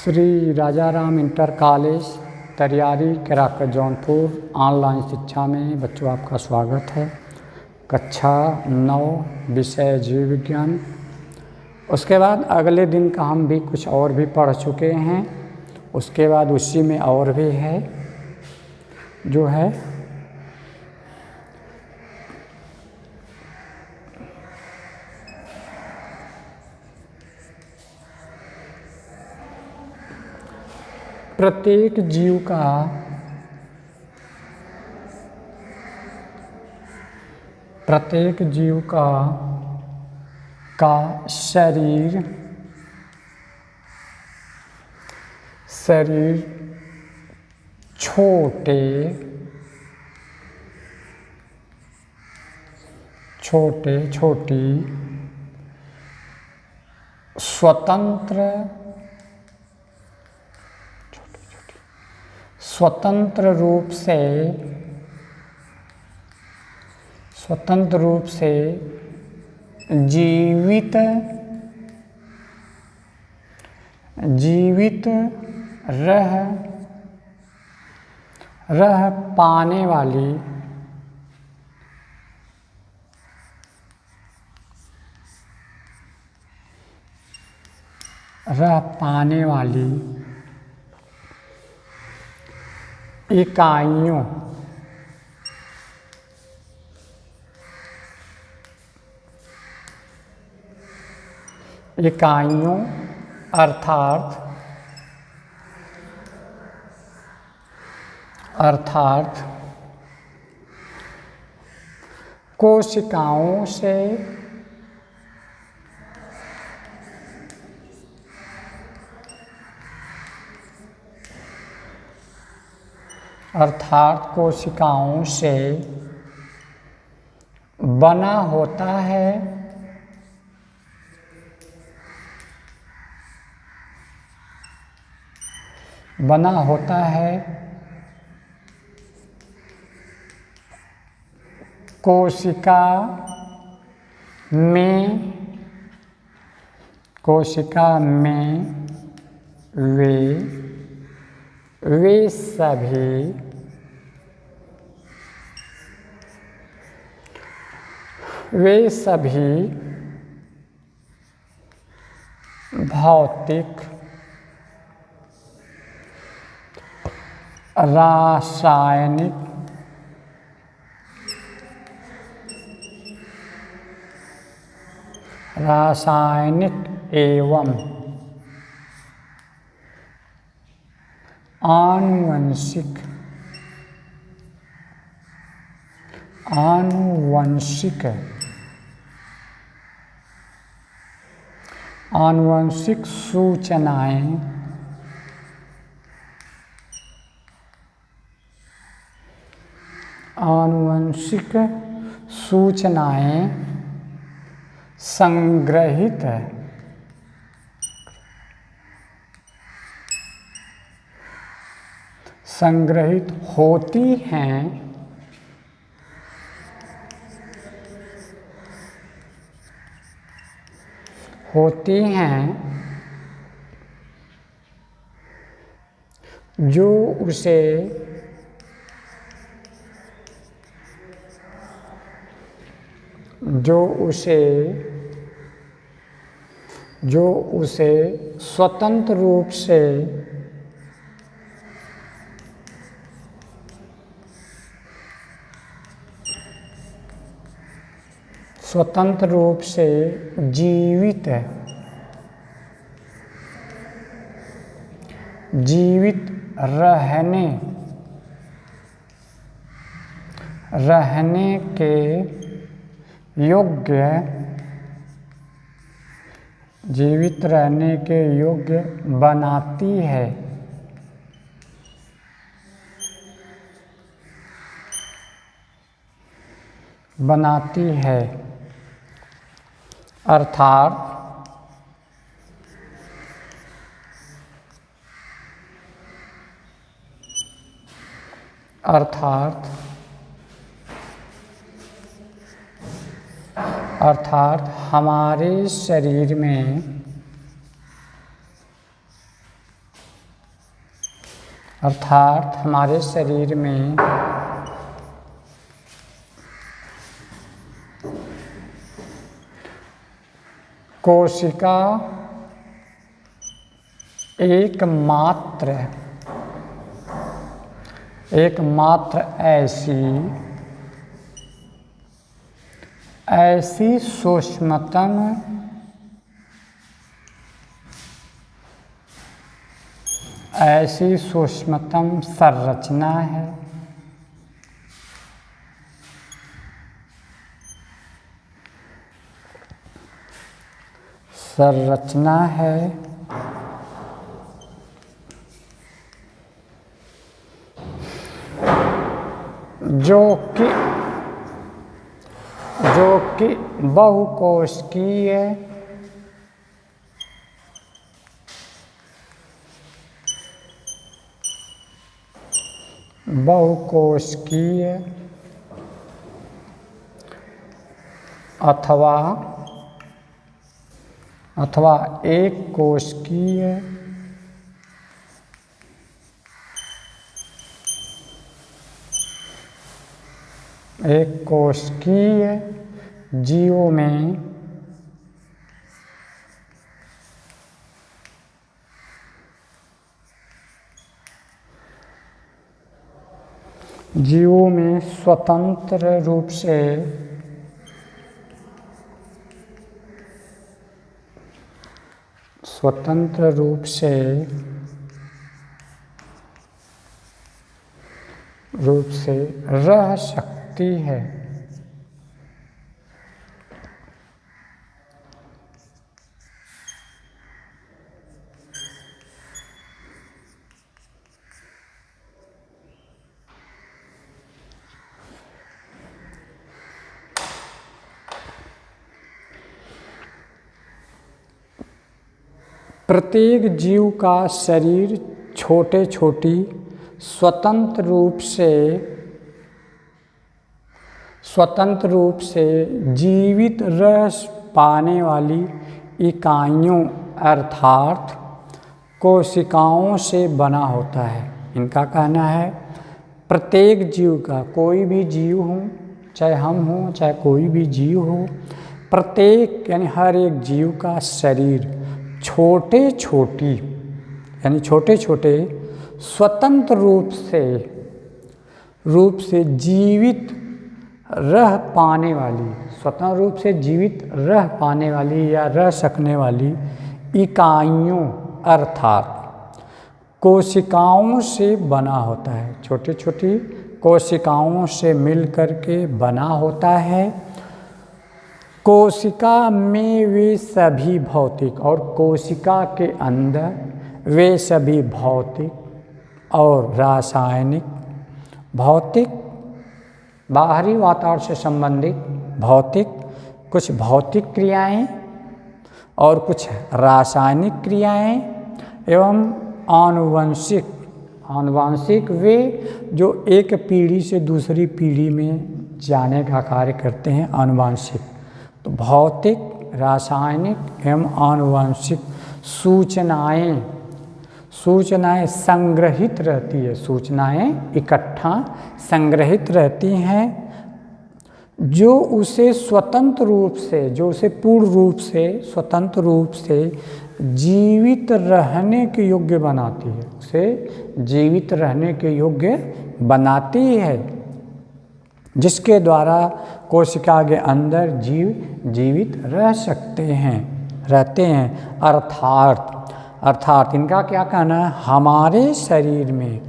Shri Raja Ram inter college Tariyari Kerakat Jaunpur online शिक्षा में बच्चों आपका स्वागत है। कक्षा 9 विषय जीव विज्ञान। उसके बाद अगले दिन का हम भी कुछ और भी पढ़ चुके हैं। उसके बाद उसी में और भी है जो है प्रत्येक जीव का शरीर छोटी स्वतंत्र रूप से जीवित रह पाने वाली इकाइयों अर्थात कोशिकाओं से बना होता है। कोशिका में वे सभी भौतिक, रासायनिक एवं आनुवंशिक सूचनाएं संग्रहित होती हैं जो उसे स्वतंत्र रूप से जीवित रहने के योग्य बनाती है अर्थात हमारे शरीर में अर्थात हमारे शरीर में कोशिका एकमात्र ऐसी सूक्ष्मतम संरचना है जो कि बहुकोशिकीय अथवा एक कोशिकीय जीवों में स्वतंत्र रूप से रह सकती है। प्रत्येक जीव का शरीर छोटी स्वतंत्र रूप से जीवित रह पाने वाली इकाइयों अर्थात कोशिकाओं से बना होता है। इनका कहना है प्रत्येक जीव का, कोई भी जीव हो, चाहे हम हो चाहे कोई भी जीव हो, प्रत्येक यानी हर एक जीव का शरीर छोटे छोटे स्वतंत्र रूप से जीवित रह पाने वाली या रह सकने वाली इकाइयों अर्थात कोशिकाओं से बना होता है। छोटी कोशिकाओं से मिलकर के बना होता है। कोशिका में वे सभी भौतिक और कोशिका के अंदर वे सभी भौतिक और रासायनिक बाहरी वातावरण से संबंधित कुछ भौतिक क्रियाएं और कुछ रासायनिक क्रियाएं एवं आनुवंशिक वे जो एक पीढ़ी से दूसरी पीढ़ी में जाने का कार्य करते हैं, आनुवंशिक। तो भौतिक, रासायनिक एवं आनुवंशिक सूचनाएं संग्रहित रहती है, सूचनाएं इकट्ठा संग्रहित रहती हैं जो उसे पूर्ण रूप से स्वतंत्र रूप से जीवित रहने के योग्य बनाती है, जिसके द्वारा कोशिका के अंदर जीव जीवित रहते हैं। अर्थात इनका क्या कहना है, हमारे शरीर में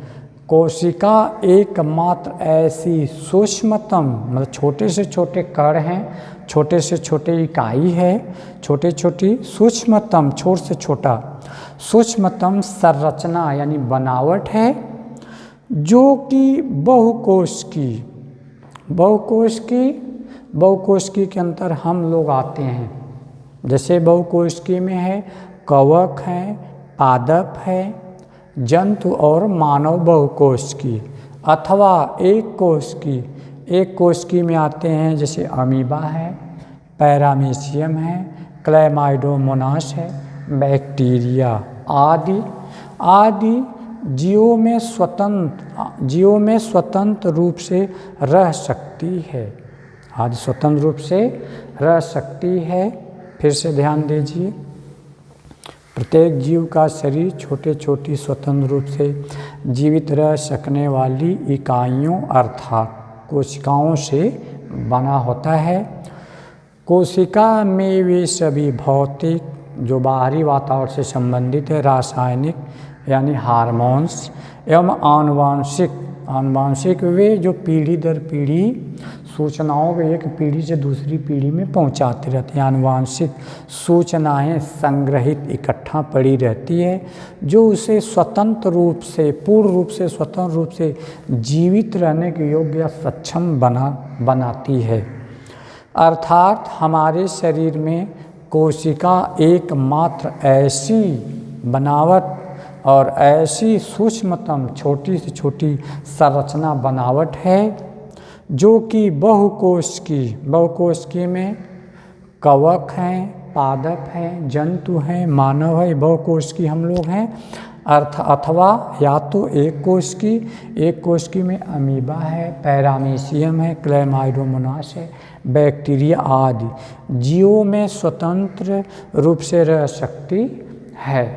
कोशिका एकमात्र ऐसी सूक्ष्मतम मतलब छोटे से छोटे कण हैं, छोटे से छोटे इकाई है, छोटी सूक्ष्मतम संरचना यानी बनावट है जो कि बहुकोशिकी के अंतर हम लोग आते हैं। जैसे बहुकोशिकी में है कवक है, पादप है, जंतु और मानव बहुकोशिकी, अथवा एक कोशिकी में आते हैं जैसे अमीबा है, पैरामीशियम है, क्लैमाइडोमोनास है, बैक्टीरिया आदि जीवों में स्वतंत्र रूप से रह सकती है। आदि स्वतंत्र रूप से रह सकती है। फिर से ध्यान दीजिए, प्रत्येक जीव का शरीर छोटे छोटी स्वतंत्र रूप से जीवित रह सकने वाली इकाइयों अर्थात कोशिकाओं से बना होता है। कोशिका में वे सभी भौतिक जो बाहरी वातावरण से संबंधित है, रासायनिक यानी हार्मोन्स एवं आनुवांशिक वे जो पीढ़ी दर पीढ़ी सूचनाओं को एक पीढ़ी से दूसरी पीढ़ी में पहुंचाते रहते हैं। आनुवांशिक सूचनाएं संग्रहित इकट्ठा पड़ी रहती है जो उसे स्वतंत्र रूप से पूर्ण रूप से स्वतंत्र रूप से जीवित रहने के योग्य या सक्षम बनाती है। अर्थात हमारे शरीर में कोशिका एकमात्र ऐसी बनावट और ऐसी सूक्ष्मतम छोटी से छोटी संरचना बनावट है जो कि बहुकोशिकी में कवक हैं, पादप हैं, जंतु हैं, मानव है, बहुकोशिकी हम लोग हैं। अथवा या तो एक कोशिकी में अमीबा है, पैरामीशियम है, क्लैमाइडोमोनास है, बैक्टीरिया आदि जीवों में स्वतंत्र रूप से रह सकती है।